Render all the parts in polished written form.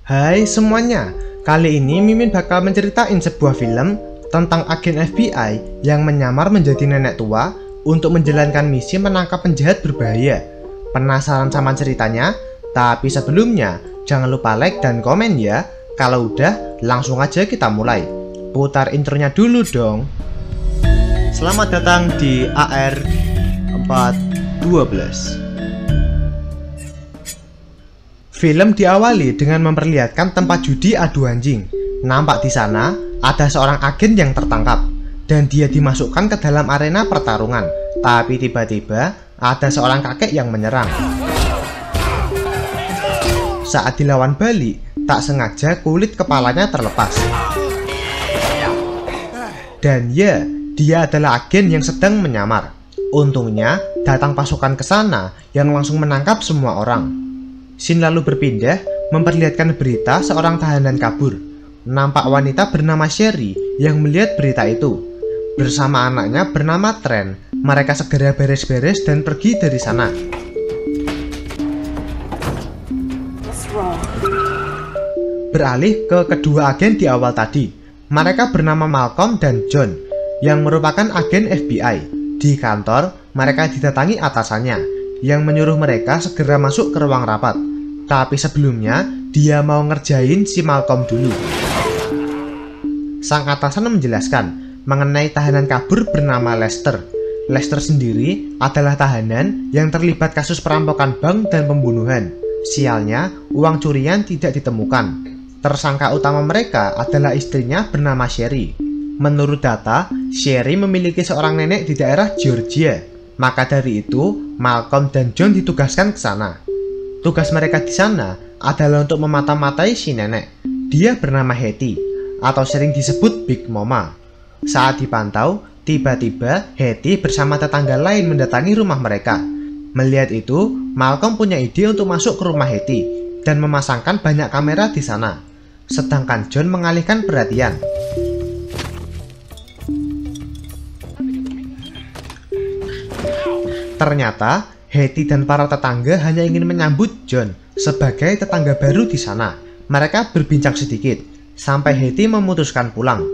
Hai semuanya, kali ini Mimin bakal menceritain sebuah film tentang agen FBI yang menyamar menjadi nenek tua untuk menjalankan misi menangkap penjahat berbahaya. Penasaran sama ceritanya? Tapi sebelumnya, jangan lupa like dan komen ya. Kalau udah, langsung aja kita mulai. Putar intronya dulu dong. Selamat datang di AR 412. Film diawali dengan memperlihatkan tempat judi adu anjing. Nampak di sana ada seorang agen yang tertangkap dan dia dimasukkan ke dalam arena pertarungan. Tapi tiba-tiba ada seorang kakek yang menyerang. Saat dilawan balik, tak sengaja kulit kepalanya terlepas. Dan ya, dia adalah agen yang sedang menyamar. Untungnya datang pasukan ke sana yang langsung menangkap semua orang. Scene lalu berpindah memperlihatkan berita seorang tahanan kabur. Nampak wanita bernama Sherry yang melihat berita itu. Bersama anaknya bernama Trent, mereka segera beres-beres dan pergi dari sana. Beralih ke kedua agen di awal tadi. Mereka bernama Malcolm dan John yang merupakan agen FBI. Di kantor, mereka didatangi atasannya yang menyuruh mereka segera masuk ke ruang rapat. Tapi sebelumnya, dia mau ngerjain si Malcolm dulu. Sang atasan menjelaskan mengenai tahanan kabur bernama Lester. Lester sendiri adalah tahanan yang terlibat kasus perampokan bank dan pembunuhan. Sialnya, uang curian tidak ditemukan. Tersangka utama mereka adalah istrinya bernama Sherry. Menurut data, Sherry memiliki seorang nenek di daerah Georgia. Maka dari itu, Malcolm dan John ditugaskan ke sana. Tugas mereka di sana adalah untuk memata-matai si nenek. Dia bernama Hetty, atau sering disebut Big Mama. Saat dipantau, tiba-tiba Hetty bersama tetangga lain mendatangi rumah mereka. Melihat itu, Malcolm punya ide untuk masuk ke rumah Hetty dan memasangkan banyak kamera di sana. Sedangkan John mengalihkan perhatian. Ternyata Hetty dan para tetangga hanya ingin menyambut John sebagai tetangga baru di sana. Mereka berbincang sedikit sampai Hetty memutuskan pulang.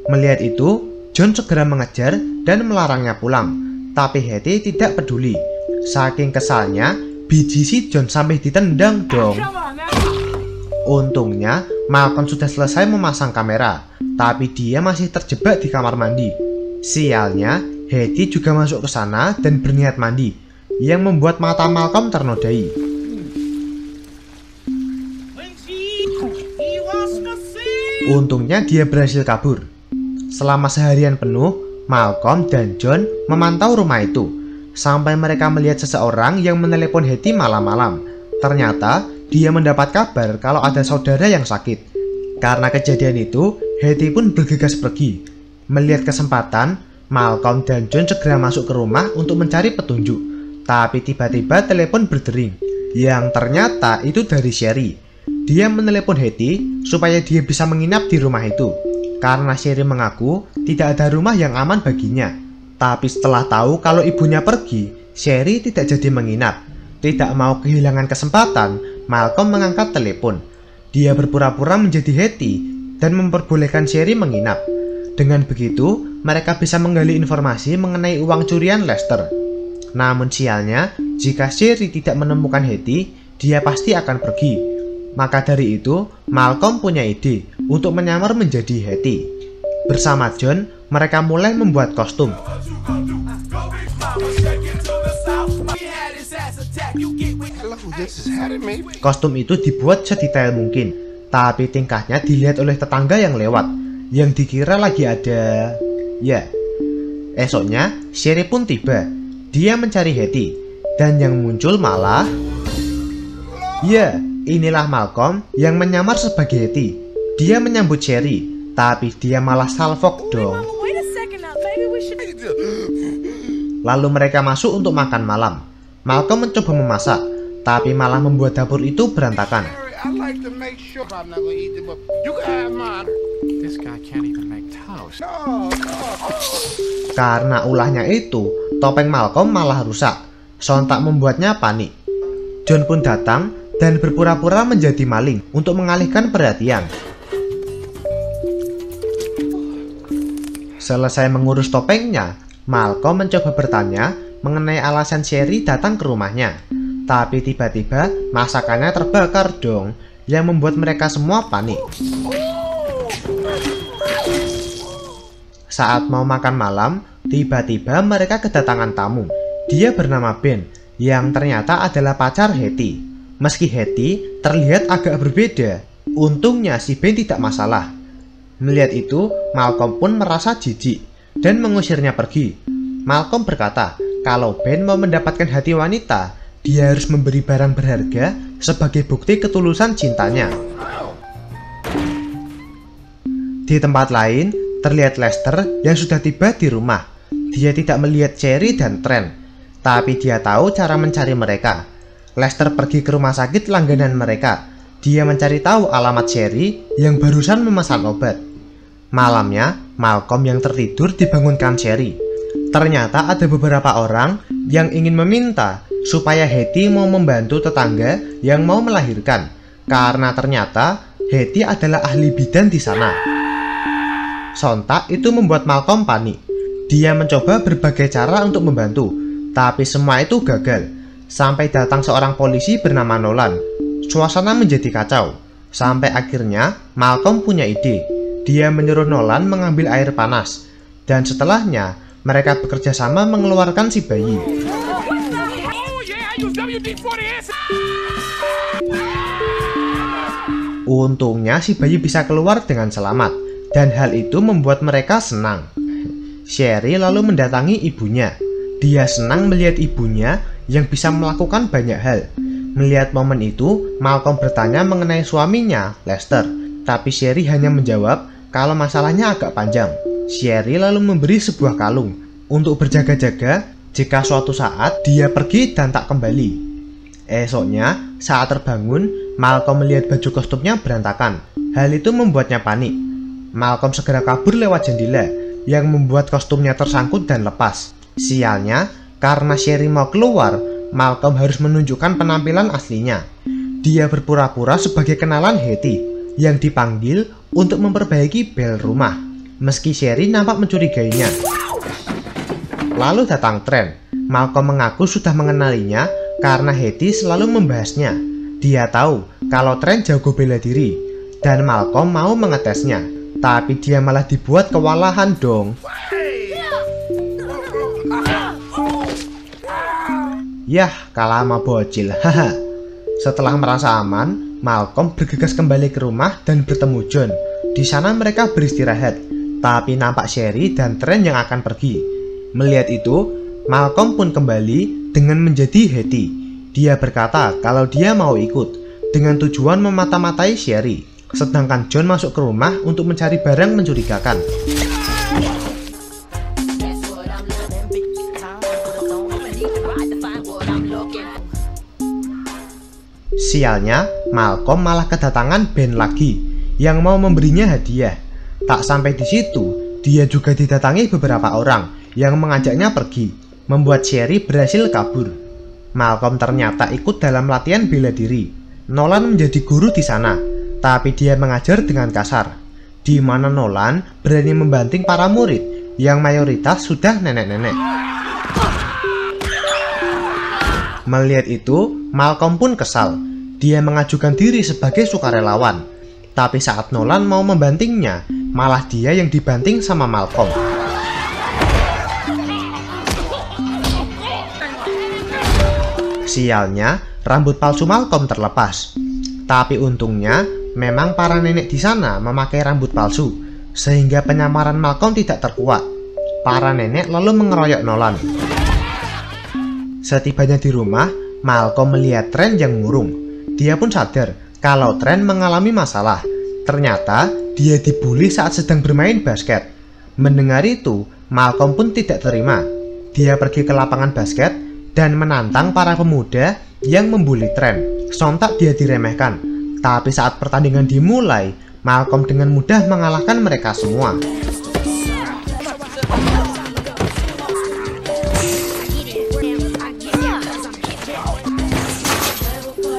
Melihat itu, John segera mengejar dan melarangnya pulang. Tapi Hetty tidak peduli. Saking kesalnya, biji si John sampai ditendang dong. Untungnya, Malcolm sudah selesai memasang kamera, tapi dia masih terjebak di kamar mandi. Sialnya, Hetty juga masuk ke sana dan berniat mandi, yang membuat mata Malcolm ternodai. Untungnya dia berhasil kabur. Selama seharian penuh, Malcolm dan John memantau rumah itu, sampai mereka melihat seseorang yang menelepon Hetty malam-malam. Ternyata, dia mendapat kabar kalau ada saudara yang sakit. Karena kejadian itu, Hetty pun bergegas pergi. Melihat kesempatan, Malcolm dan John segera masuk ke rumah untuk mencari petunjuk. Tapi tiba-tiba telepon berdering, yang ternyata itu dari Sherry. Dia menelepon Hetty supaya dia bisa menginap di rumah itu, karena Sherry mengaku tidak ada rumah yang aman baginya. Tapi setelah tahu kalau ibunya pergi, Sherry tidak jadi menginap. Tidak mau kehilangan kesempatan, Malcolm mengangkat telepon. Dia berpura-pura menjadi Hetty dan memperbolehkan Sherry menginap. Dengan begitu, mereka bisa menggali informasi mengenai uang curian Lester. Namun sialnya, jika Sherry tidak menemukan Hetty, dia pasti akan pergi. Maka dari itu, Malcolm punya ide untuk menyamar menjadi Hetty. Bersama John, mereka mulai membuat kostum. Kostum itu dibuat sedetail mungkin, tapi tingkahnya dilihat oleh tetangga yang lewat, yang dikira lagi ada. Ya, esoknya Sherry pun tiba. Dia mencari Hetty, dan yang muncul malah, ya, inilah Malcolm yang menyamar sebagai Hetty. Dia menyambut Sherry, tapi dia malah salfok dong. Lalu mereka masuk untuk makan malam. Malcolm mencoba memasak, tapi malah membuat dapur itu berantakan. Karena ulahnya itu, topeng Malcolm malah rusak. sontak membuatnya panik. John pun datang dan berpura-pura menjadi maling untuk mengalihkan perhatian. Selesai mengurus topengnya, Malcolm mencoba bertanya mengenai alasan Sherry datang ke rumahnya. Tapi tiba-tiba masakannya terbakar dong, yang membuat mereka semua panik. Saat mau makan malam, tiba-tiba mereka kedatangan tamu. Dia bernama Ben, yang ternyata adalah pacar Hetty. Meski Hetty terlihat agak berbeda, untungnya si Ben tidak masalah. Melihat itu, Malcolm pun merasa jijik dan mengusirnya pergi. Malcolm berkata kalau Ben mau mendapatkan hati wanita, dia harus memberi barang berharga sebagai bukti ketulusan cintanya. Di tempat lain, terlihat Lester yang sudah tiba di rumah. Dia tidak melihat Sherry dan Trent, tapi dia tahu cara mencari mereka. Lester pergi ke rumah sakit langganan mereka. Dia mencari tahu alamat Sherry yang barusan memesan obat. Malamnya, Malcolm yang tertidur dibangunkan Sherry. Ternyata ada beberapa orang yang ingin meminta supaya Hetty mau membantu tetangga yang mau melahirkan, karena ternyata Hetty adalah ahli bidan di sana. Sontak itu membuat Malcolm panik. Dia mencoba berbagai cara untuk membantu, tapi semua itu gagal. Sampai datang seorang polisi bernama Nolan. Suasana menjadi kacau. Sampai akhirnya Malcolm punya ide. Dia menyuruh Nolan mengambil air panas, dan setelahnya mereka bekerja sama mengeluarkan si bayi. Untungnya si bayi bisa keluar dengan selamat, dan hal itu membuat mereka senang. Sherry lalu mendatangi ibunya. Dia senang melihat ibunya yang bisa melakukan banyak hal. Melihat momen itu, Malcolm bertanya mengenai suaminya, Lester. Tapi Sherry hanya menjawab kalau masalahnya agak panjang. Sherry lalu memberi sebuah kalung untuk berjaga-jaga jika suatu saat dia pergi dan tak kembali. Esoknya, saat terbangun, Malcolm melihat baju kostumnya berantakan. Hal itu membuatnya panik. Malcolm segera kabur lewat jendela, yang membuat kostumnya tersangkut dan lepas. Sialnya, karena Sherry mau keluar, Malcolm harus menunjukkan penampilan aslinya. Dia berpura-pura sebagai kenalan Hetty, yang dipanggil untuk memperbaiki bel rumah, meski Sherry nampak mencurigainya. Lalu datang Trent. Malcolm mengaku sudah mengenalinya karena Hetty selalu membahasnya. Dia tahu kalau Trent jago bela diri, dan Malcolm mau mengetesnya. Tapi dia malah dibuat kewalahan dong. Yah, kalah sama bocil. Haha. Setelah merasa aman, Malcolm bergegas kembali ke rumah dan bertemu John. Di sana mereka beristirahat, tapi nampak Sherry dan Trent yang akan pergi. Melihat itu, Malcolm pun kembali dengan menjadi Hetty. Dia berkata kalau dia mau ikut dengan tujuan memata-matai Sherry. Sedangkan John masuk ke rumah untuk mencari barang mencurigakan. Sialnya, Malcolm malah kedatangan Ben lagi yang mau memberinya hadiah. Tak sampai di situ, dia juga didatangi beberapa orang yang mengajaknya pergi, membuat Sherry berhasil kabur. Malcolm ternyata ikut dalam latihan bela diri. Nolan menjadi guru di sana, tapi dia mengajar dengan kasar, di mana Nolan berani membanting para murid yang mayoritas sudah nenek-nenek. Melihat itu, Malcolm pun kesal. Dia mengajukan diri sebagai sukarelawan. Tapi saat Nolan mau membantingnya, malah dia yang dibanting sama Malcolm. Sialnya, rambut palsu Malcolm terlepas. Tapi untungnya, memang para nenek di sana memakai rambut palsu, sehingga penyamaran Malcolm tidak terkuat. Para nenek lalu mengeroyok Nolan. Setibanya di rumah, Malcolm melihat Trent yang murung. Dia pun sadar kalau Trent mengalami masalah. Ternyata dia dibully saat sedang bermain basket. Mendengar itu, Malcolm pun tidak terima. Dia pergi ke lapangan basket dan menantang para pemuda yang membuli Trent. Sontak dia diremehkan. Tapi saat pertandingan dimulai, Malcolm dengan mudah mengalahkan mereka semua.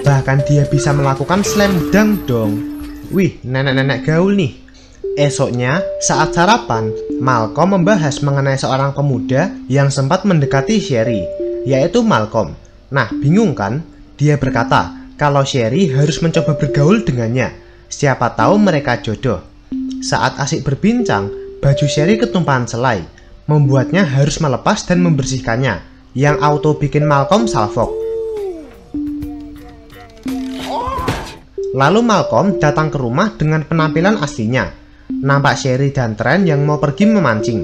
Bahkan dia bisa melakukan slam dunk dong. Wih, nenek-nenek gaul nih. Esoknya, saat sarapan, Malcolm membahas mengenai seorang pemuda yang sempat mendekati Sherry, yaitu Malcolm. Nah, bingung kan? Dia berkata kalau Sherry harus mencoba bergaul dengannya. Siapa tahu mereka jodoh. Saat asik berbincang, baju Sherry ketumpahan selai, membuatnya harus melepas dan membersihkannya, yang auto bikin Malcolm salfok. Lalu Malcolm datang ke rumah dengan penampilan aslinya. Nampak Sherry dan Trent yang mau pergi memancing.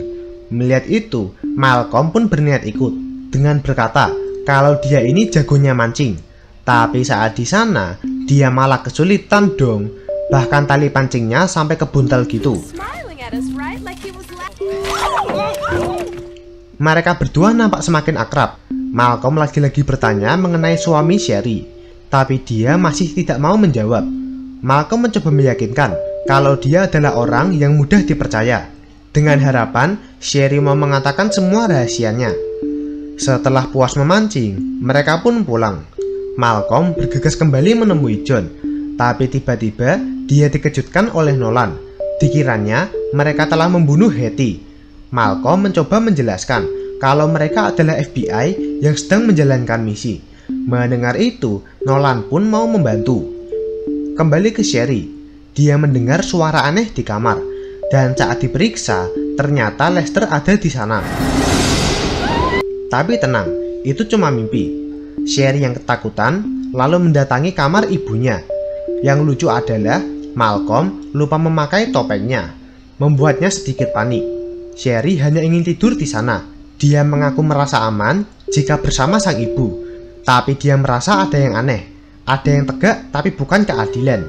Melihat itu, Malcolm pun berniat ikut dengan berkata kalau dia ini jagonya mancing. Tapi saat di sana, dia malah kesulitan dong. Bahkan tali pancingnya sampai kebuntel gitu. Mereka berdua nampak semakin akrab. Malcolm lagi-lagi bertanya mengenai suami Sherry, tapi dia masih tidak mau menjawab. Malcolm mencoba meyakinkan kalau dia adalah orang yang mudah dipercaya, dengan harapan Sherry mau mengatakan semua rahasianya. Setelah puas memancing, mereka pun pulang. Malcolm bergegas kembali menemui John, tapi tiba-tiba dia dikejutkan oleh Nolan. Dikiranya mereka telah membunuh Hetty. Malcolm mencoba menjelaskan kalau mereka adalah FBI yang sedang menjalankan misi. Mendengar itu, Nolan pun mau membantu. Kembali ke Sherry, dia mendengar suara aneh di kamar, dan saat diperiksa, ternyata Lester ada di sana. Tapi tenang, itu cuma mimpi. Sherry yang ketakutan lalu mendatangi kamar ibunya. Yang lucu adalah Malcolm lupa memakai topengnya, membuatnya sedikit panik. Sherry hanya ingin tidur di sana. Dia mengaku merasa aman jika bersama sang ibu. Tapi dia merasa ada yang aneh, ada yang tegak tapi bukan keadilan.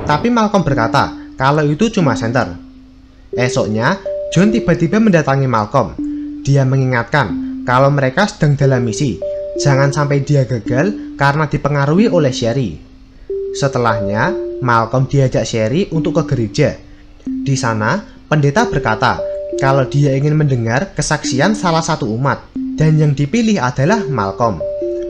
Tapi Malcolm berkata kalau itu cuma senter. Esoknya, John tiba-tiba mendatangi Malcolm. Dia mengingatkan kalau mereka sedang dalam misi. Jangan sampai dia gagal karena dipengaruhi oleh Sherry. Setelahnya, Malcolm diajak Sherry untuk ke gereja. Di sana, pendeta berkata kalau dia ingin mendengar kesaksian salah satu umat. Dan yang dipilih adalah Malcolm.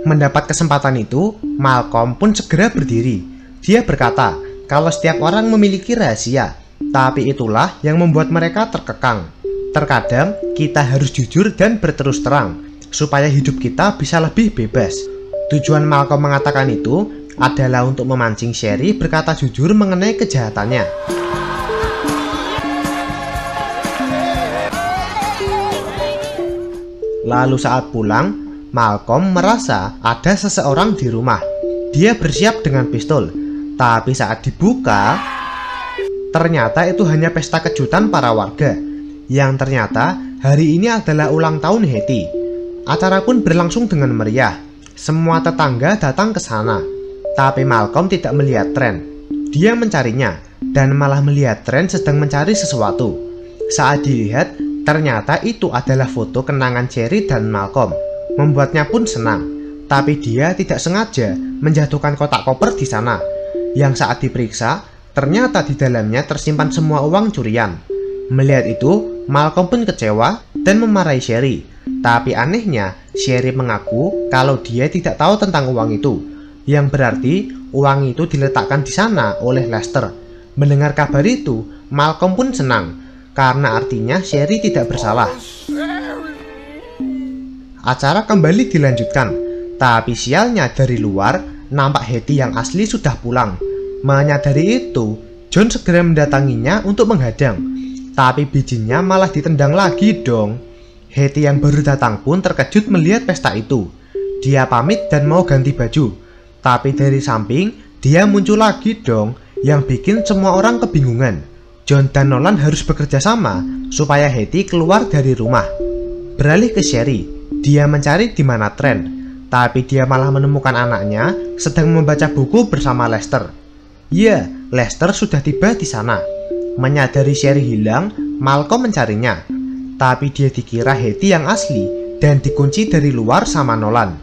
Mendapat kesempatan itu, Malcolm pun segera berdiri. Dia berkata kalau setiap orang memiliki rahasia, tapi itulah yang membuat mereka terkekang. Terkadang kita harus jujur dan berterus terang, supaya hidup kita bisa lebih bebas. Tujuan Malcolm mengatakan itu adalah untuk memancing Sherry berkata jujur mengenai kejahatannya. Lalu saat pulang, Malcolm merasa ada seseorang di rumah. Dia bersiap dengan pistol, tapi saat dibuka, ternyata itu hanya pesta kejutan para warga. Yang ternyata hari ini adalah ulang tahun Hetty. Acara pun berlangsung dengan meriah. Semua tetangga datang ke sana. Tapi Malcolm tidak melihat Trent. Dia mencarinya, dan malah melihat Trent sedang mencari sesuatu. Saat dilihat, ternyata itu adalah foto kenangan Sherry dan Malcolm. Membuatnya pun senang. Tapi dia tidak sengaja menjatuhkan kotak koper di sana. Yang saat diperiksa, ternyata di dalamnya tersimpan semua uang curian. Melihat itu, Malcolm pun kecewa dan memarahi Sherry. Tapi anehnya, Sherry mengaku kalau dia tidak tahu tentang uang itu. Yang berarti uang itu diletakkan di sana oleh Lester. Mendengar kabar itu, Malcolm pun senang. Karena artinya Sherry tidak bersalah. Acara kembali dilanjutkan. Tapi sialnya dari luar, nampak Hetty yang asli sudah pulang. Menyadari itu, John segera mendatanginya untuk menghadang. Tapi bijinya malah ditendang lagi dong. Hetty yang baru datang pun terkejut melihat pesta itu. Dia pamit dan mau ganti baju. Tapi dari samping, dia muncul lagi dong, yang bikin semua orang kebingungan. John dan Nolan harus bekerja sama supaya Hetty keluar dari rumah. Beralih ke Sherry, dia mencari di mana Trent, tapi dia malah menemukan anaknya sedang membaca buku bersama Lester. Ya, Lester sudah tiba di sana. Menyadari Sherry hilang, Malcolm mencarinya, tapi dia dikira Hetty yang asli dan dikunci dari luar sama Nolan.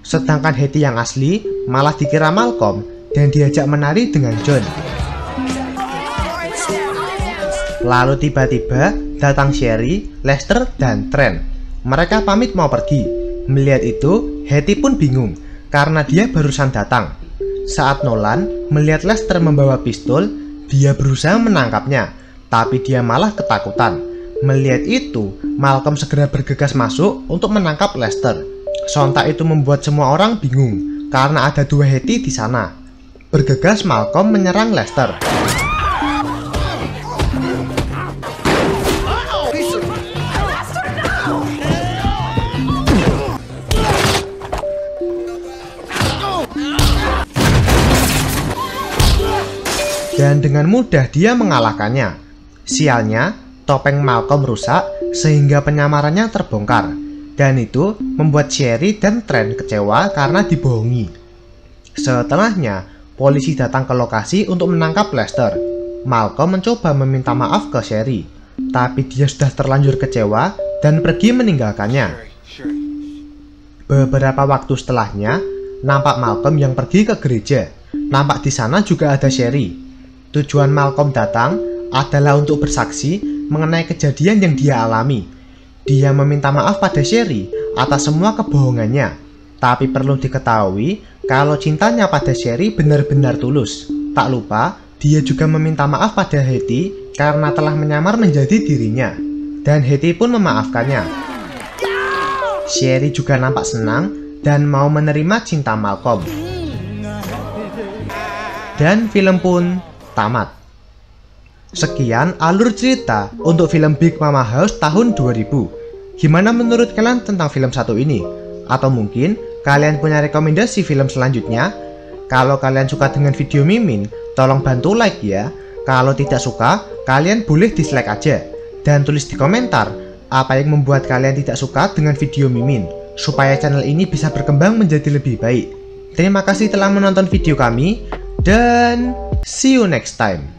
Sedangkan Hetty yang asli malah dikira Malcolm dan diajak menari dengan John. Lalu tiba-tiba datang Sherry, Lester, dan Trent. Mereka pamit mau pergi. Melihat itu, Hetty pun bingung. karena dia barusan datang. Saat Nolan melihat Lester membawa pistol, dia berusaha menangkapnya, tapi dia malah ketakutan. Melihat itu, Malcolm segera bergegas masuk untuk menangkap Lester. Sontak itu membuat semua orang bingung karena ada dua Hetty di sana. Bergegas Malcolm menyerang Lester. Dan dengan mudah dia mengalahkannya. Sialnya, topeng Malcolm rusak sehingga penyamarannya terbongkar. Dan itu membuat Sherry dan Trent kecewa karena dibohongi. Setelahnya, polisi datang ke lokasi untuk menangkap Lester. Malcolm mencoba meminta maaf ke Sherry, tapi dia sudah terlanjur kecewa dan pergi meninggalkannya. Beberapa waktu setelahnya, nampak Malcolm yang pergi ke gereja. Nampak di sana juga ada Sherry. Tujuan Malcolm datang adalah untuk bersaksi mengenai kejadian yang dia alami. Dia meminta maaf pada Sherry atas semua kebohongannya. Tapi perlu diketahui kalau cintanya pada Sherry benar-benar tulus. Tak lupa, dia juga meminta maaf pada Hetty karena telah menyamar menjadi dirinya. Dan Hetty pun memaafkannya. Sherry juga nampak senang dan mau menerima cinta Malcolm. Dan film pun tamat. Sekian alur cerita untuk film Big Mama House tahun 2000. Gimana menurut kalian tentang film satu ini? Atau mungkin kalian punya rekomendasi film selanjutnya? Kalau kalian suka dengan video Mimin, tolong bantu like ya. Kalau tidak suka, kalian boleh dislike aja. Dan tulis di komentar apa yang membuat kalian tidak suka dengan video Mimin, supaya channel ini bisa berkembang menjadi lebih baik. Terima kasih telah menonton video kami, dan see you next time.